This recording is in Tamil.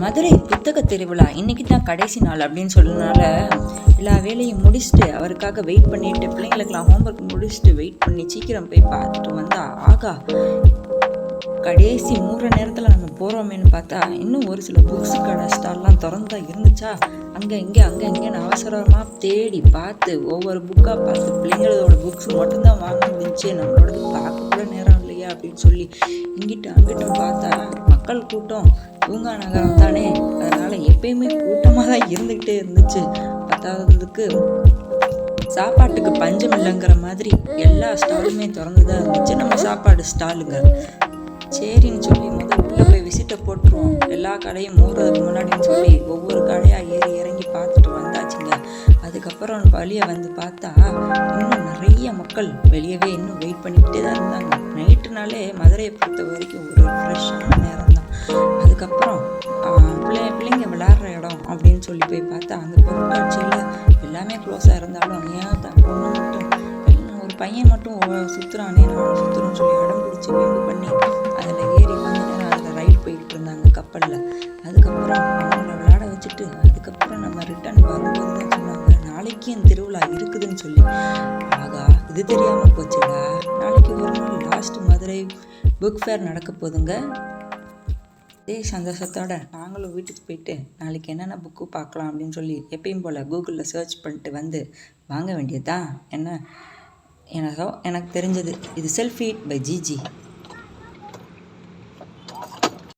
மதுரை புத்தக திருவிழா இன்னைக்கு தான் கடைசி நாள் அப்படின்னு சொன்னதுனால எல்லா வேலையும் முடிச்சுட்டு அவருக்காக வெயிட் பண்ணிட்டு பிள்ளைங்களுக்கெல்லாம் ஹோம்ஒர்க் முடிச்சுட்டு வெயிட் பண்ணி சீக்கிரம் போய் பார்த்துட்டு வந்தா ஆகா கடைசி மூடுற நேரத்தில் நம்ம போகிறோமேனு பார்த்தா இன்னும் ஒரு சில புக்ஸு கடை ஸ்டால்லாம் திறந்தா இருந்துச்சா அங்கே இங்கேன்னு அவசரமாக தேடி பார்த்து ஒவ்வொரு புக்காக பார்த்து பிள்ளைங்களோட புக்ஸ் மட்டும்தான் வாங்க முடிஞ்சு நம்மளோட பார்க்க கூட நேரம் இல்லையா அப்படின்னு சொல்லி இங்கிட்டு அங்கிட்டும் பார்த்தா மக்கள் கூட்டம் தூங்கா நகரம் தானே, அதனால் எப்பயுமே கூட்டமாக தான் இருந்துக்கிட்டே இருந்துச்சு. பத்தாவதுக்கு சாப்பாட்டுக்கு பஞ்சம் இல்லைங்கிற மாதிரி எல்லா ஸ்டாலுமே திறந்து தான் இருந்துச்சு. நம்ம சாப்பாடு ஸ்டாலுங்க சரின்னு சொல்லி உள்ளே போய் விசிட்டை போட்டுருவோம், எல்லா கடையும் மூடுறதுக்கு முன்னாடின்னு சொல்லி ஒவ்வொரு கடையாக ஏறி இறங்கி பார்த்துட்டு வந்தாச்சுங்க. அதுக்கப்புறம் வழியை வந்து பார்த்தா இன்னும் நிறைய மக்கள் வெளியவே இன்னும் வெயிட் பண்ணிக்கிட்டே தான் இருந்தாங்க. நைட்டுனாலே மதுரையை பொறுத்த வரைக்கும் ஒரு ஃப்ரெஷ்ஷான நேரம் தான். அதுக்கப்புறம் பிள்ளைங்க விளையாடுற இடம் அப்படின்னு சொல்லி போய் பார்த்தா அந்த பொருட்காட்சியில் எல்லாமே க்ளோஸாக இருந்தாலும் ஏன் தான் பொண்ணு மட்டும் ஒரு பையன் மட்டும் சுற்றுறானே நான் சுற்றுறோன்னு சொல்லி இடம் பிடிச்சி வெயிட் பண்ணி அதில் ஏறி கொஞ்ச நேரம் அதில் ரைடு போய்கிட்டு இருந்தாங்க கப்பலில். அதுக்கப்புறம் அவங்கள விளையாட வச்சுட்டு அதுக்கப்புறம் நம்ம ரிட்டர்ன் வரும்போது தான் சொன்னாங்க நாளைக்கு என் திருவிழா இருக்குதுன்னு சொல்லி. ஆகா இது தெரியாமல் போச்சுடா, நாளைக்கு ஒரு நாள் லாஸ்ட் மதுரை புக் ஃபேர் நடக்க போதுங்க. அதே சந்தோஷத்தோடு நாங்களும் வீட்டுக்கு போயிட்டு நாளைக்கு என்னென்ன புக்கு பார்க்கலாம் அப்படின்னு சொல்லி எப்பயும் போல் கூகுளில் சர்ச் பண்ணிட்டு வந்து வாங்க வேண்டியது தான். என்ன எனக்கு தெரிஞ்சது இது செல்ஃப் ஃபீட் பை ஜிஜி.